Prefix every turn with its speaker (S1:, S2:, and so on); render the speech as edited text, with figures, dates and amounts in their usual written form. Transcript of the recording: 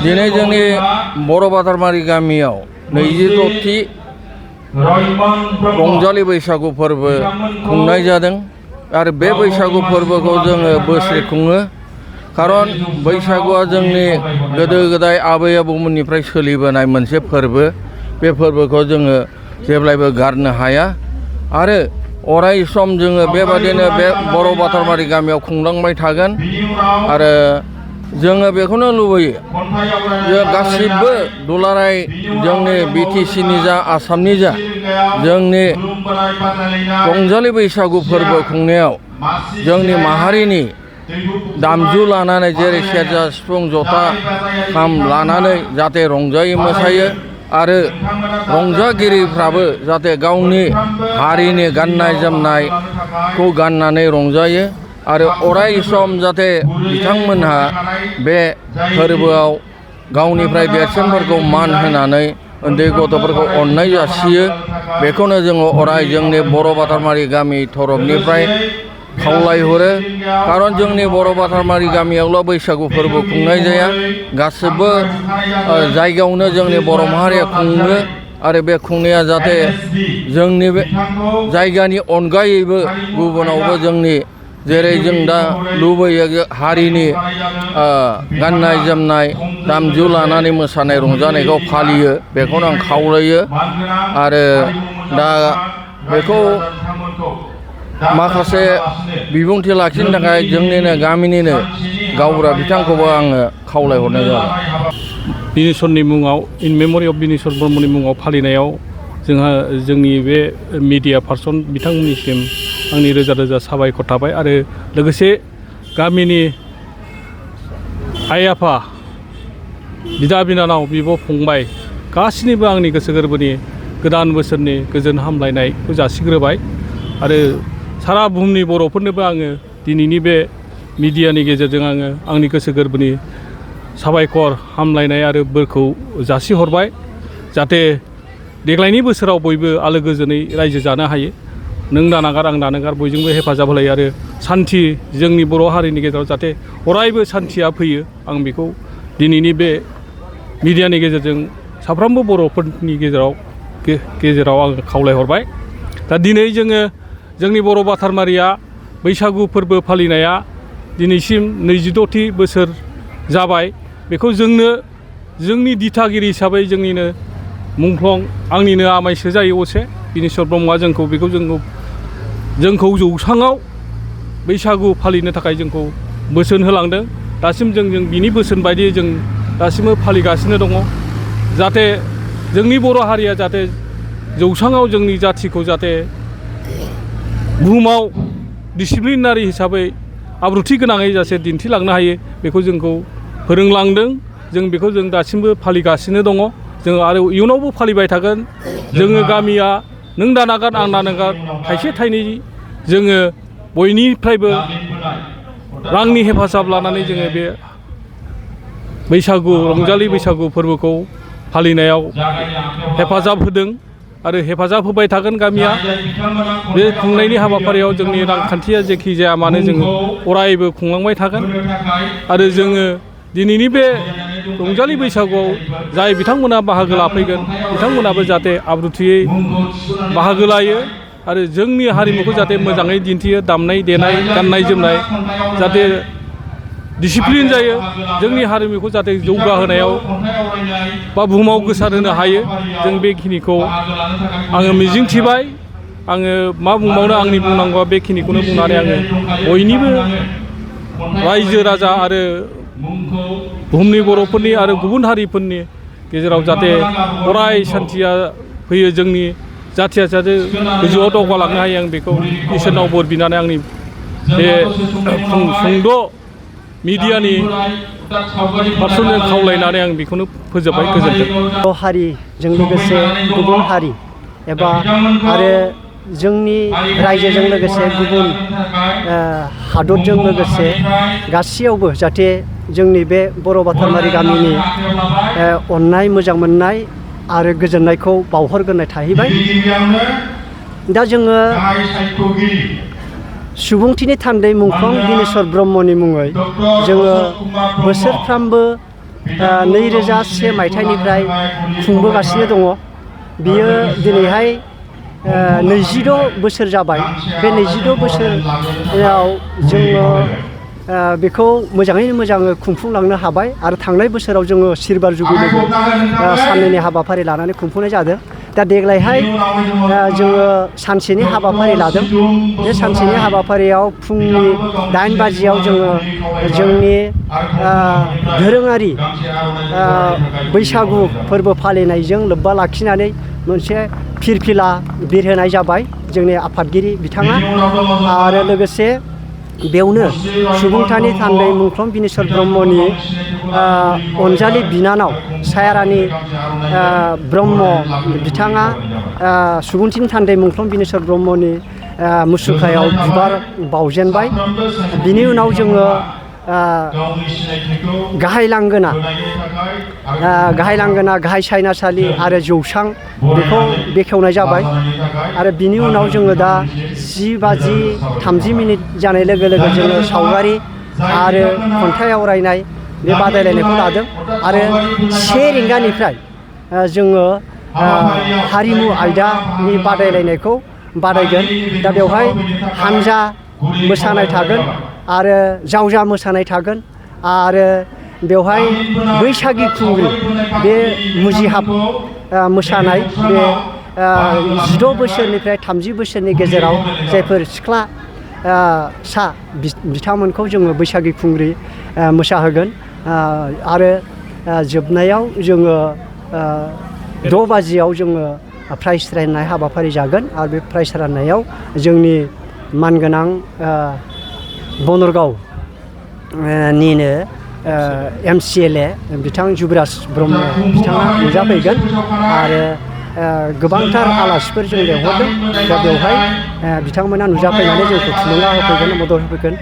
S1: दिनै जोंनि बर' बातारमारि गामियाव 26थि रंजालि बैसागु फोरबो खुंनाय जादों आरो बे बैसागु फोरबोखौ जोङो बोसोरे खुङो। खारन बैसागुआ जोंनि गोदो गोदाय आबै आबौमोननिफ्राय सोलिबोनाय मोनसे फोरबो। बे फोरबोखौ जोङो जेब्लायबो गारनो हाया आरो अराय सम जोङो बेबादिनो बे बर' बातारमारि गामियाव खुंलांबाय थागोन आरो जोङो बेखौनो लुबैयो जे गासिबो दुलाराय जोंनि BTCनि जा आसामनि जा जोंनि रंजालि बैसागु फोरबो खुंनायाव जोंनि माहारिनि दामजु लानानै जेरै सेरजा सिफुं जथा खाम लानानै जाहाथे रंजायो मोसायो आरो रंजागिरिफ्राबो जाहाथे गावनि हारिनि गाननाय जोमनायखौ गाननानै रंजायो आरो अराय सम जाहाथे बिथांमोनहा बे फोरबोआव गावनिफ्राय देरसिनफोरखौ मान होनानै उन्दै गथ'फोरखौ अननाय जासियो। बेखौनो जोङो अराय जोंनि बर' बातारमारि गामि तरफनिफ्राय खावलायहरो। खारन जोंनि बर' बातारमारि गामियावल' बैसागु फोरबो खुंनाय जाया, गासिबो जायगायावनो जोंनि बर' माहारिया खुङो आरो बे खुंनाया जाहाथे जोंनि बे जायगानि अनगायैबो गुबुनावबो जोंनि जेरै जों दा लुबैयो हारिनि गाननाय जोमनाय दामजु लानानै मोसानाय रंजानायखौ फालियो, बेखौनो आं खावलायो। आरो दा बेखौ माखासे बिबुंथि लाखिनो थाखाय जोंनिनो गामिनिनो गावबुरा बिथांखौबो आङो खावलायहरनाय जाबाय।
S2: बिनेशवरनि मुङाव इन मेमरि अफ बिनेशवर ब्रह्मनि मुङाव फालिनायाव जोंहा जोंनि बे मिडिया पार्सन बिथांमोननिसिम आंनि रोजा रोजा साबायखर थाबाय आरो लोगोसे गामिनि आइ आफा बिदा बिनानाव बिब' फंबाय गासिनिबो आंनि गोसो गोरबोनि गोदान बोसोरनि गोजोन हामलायनायखौ जासिग्रोबाय आरो सारा बुहुमनि बर'फोरनोबो आङो दिनैनि बे मिडियानि गेजेरजों आङो आंनि गोसो गोरबोनि साबायखर हामलायनाय आरो बोरखौ जासिहरबाय। जाहाथे देग्लायनि बोसोराव बयबो आलो गोजोनै रायजो जानो हायो। नों दानागार आं दानागार बयजोंबो हेफाजाब होलायो आरो सान्थि जोंनि बर' हारिनि गेजेराव जाहाथे अरायबो सान्थिया फैयो, आं बेखौ दिनैनि बे मिडियानि गेजेरजों साफ्रोमबो बर'फोरनि गेजेराव आं खावलायहरबाय। दा दिनै जोङो जोंनि बर' बातारमारिया बैसागु फोरबो फालिनाया दिनैसिम 26थि बोसोर जाबाय। बेखौ जोंनि दिथागिरि हिसाबै जोंनिनो मुंख्लं आंनिनो आमायसो जायो असे बिनेशवर ब्रह्मआ जोंखौ जौसाङाव बैसागु फालिनो थाखाय जोंखौ बोसोन होलांदों। दासिम जों बिनि बोसोन बायदियै जों दासिमबो फालिगासिनो दङ। जाहाथे जोंनि बर' हारिया जाहाथे जौसाङाव जोंनि जाथिखौ जाहाथे बुहुमाव डिसिप्लिनारि हिसाबै आब्रुथि गोनाङै जासे दिन्थिलांनो हायो, बेखौ जोंखौ फोरोंलांदों। जों बेखौ जों दासिमबो फालिगासिनो दङ। जों आरो इयुनावबो फालिबाय थागोन। जोङो गामिया नों दानागार आं दानागार थाइसे थाइनै जोङो बयनिफ्रायबो रांनि हेफाजाब लानानै जोङो बे रंजालि बैसागु फोरबोखौ फालिनायाव हेफाजाब होदों आरो हेफाजाब होबाय थागोन। गामिया बे खुंनायनि हाबाफारियाव जोंनि रांखान्थिया जेखि जाया मानो जोङो अरायबो खुंलांबाय थागोन आरो जोङो दिनैनि बे रंजालि बैसागुआव जाय बिथांमोना बाहागो लाफैगोन बिथांमोनाबो जाहाथे आब्रुथियै बाहागो लायो आरो जोंनि हारिमुखौ जाहाथे मोजाङै दिन्थियो, दामनाय देनाय गाननाय जोमनाय जाहाथे डिसिप्लिन जायो, जोंनि हारिमुखौ जाहाथे जौगाहोनायाव बा बुहुमाव गोसारहोनो हायो। जों बेखिनिखौ आङो मिजिंथिबाय। आङो मा बुंबावनो, आंनि बुंनांगौआ बेखिनिखौनो बुंनानै आङो बयनिबो रायजो राजा आरो बुहुमनि बर'फोरनि आरो गुबुन हारिफोरनि गेजेराव जाहाथे अराय सान्थिया फैयो, जोंनि जाथिया जाहाथे गोजौआव दावगालांनो हायो, आं बेखौ इसोरनाव बोर बिनानै आंनि बे सुंद' मिडियानि पार्सनजों खावलायनानै आं बेखौनो फोजोबबाय। गोजोन्थों।
S3: बर' हारिजों लोगोसे गुबुन हारि एबा आरो जोंनि रायजोजों लोगोसे गुबुन हादरजों लोगोसे गासैयावबो जाहाथे जोंनि बे बर' बातारमारि गामिनि अननाय मोजां मोननाय आरो गोजोननायखौ बावहरग्रोनाय थाहैबाय। दा जोङो सुबुंथिनि थान्दै मुंख्लं बिनेशवर ब्रह्मनि मुङै जोङो बोसोरफ्रामबो 2001 मायथाइनिफ्राय खुंबोगासिनो दङ। बियो दिनैहाय 26 बोसोर जाबाय। बे 26 बोसोराव जोङो बेखौ मोजाङैनो मोजां खुंफुंलांनो हाबाय आरो थांनाय बोसोराव जोङो सिलभार जुबलिबो साननैनि हाबाफारि लानानै खुंफुंनाय जादों। दा देग्लायहाय जोङो सानसेनि हाबाफारि लादों। बे सानसेनि हाबाफारियाव फुंनि 8 बाजियाव जोङो जोंनि दोरोङारि बैसागु फोरबो फालिनायजों लोब्बा लाखिनानै मोनसे फिरफिला बिरहोनाय जाबाय जोंनि आफादगिरि बिथाङा। आरो लोगोसे बेयावनो सुबुंथानि थान्दै मुंख्लं बिनेस्वर ब्रह्मनि अनजालि बिनानाव सायारानि ब्रह्म बिथाङा सुबुंथिनि थान्दै मुंख्लं बिनेस्वर ब्रह्मनि मुसुखायाव बिबार बावजेनबाय। बिनि उनाव जोङो गाहाय लांगोना, गाहाय सायनासालि आरो जौसां बेखौ बेखेवनाय जाबाय। आरो बिनि उनाव जोङो दा 10:30 जानाय लोगो लोगो जोङो सावगारि आरो खन्थाइ आवरायनाय बे बादायलायनायखौ लादों। आरो 1 रिंगानिफ्राय जोङो हारिमु आयदानि बादायलायनायखौ बादायगोन। दा बेवहाय हानजा मोसानाय थागोन आरो जावजा मोसानाय थागोन आरो बेवहाय बैसागि खुंग्रि बे मुजिहाब मोसानाय बे 16 बोसोरनिफ्राय 30 बोसोरनि गेजेराव जायफोर सिख्ला सा बिथांमोनखौ जोङो बैसागि खुंग्रि मोसाहोगोन। आरो जोबनायाव जोङो 6 बाजियाव जोङो प्राइज राननाय हाबाफारि जागोन। आरो बे प्राइज राननायाव जोंनि मानगोनां बनरगाव निनो MCLA बिथां जुबराज ब्रह्म बिथाङा नुजाफैगोन। आरो गोबांथार आलासिफोर जों लेंहरदों। दा बेवहाय बिथांमोना नुजाफैनानै जोंखौ थुलुंगा होफैगोन, मदद होफैगोन।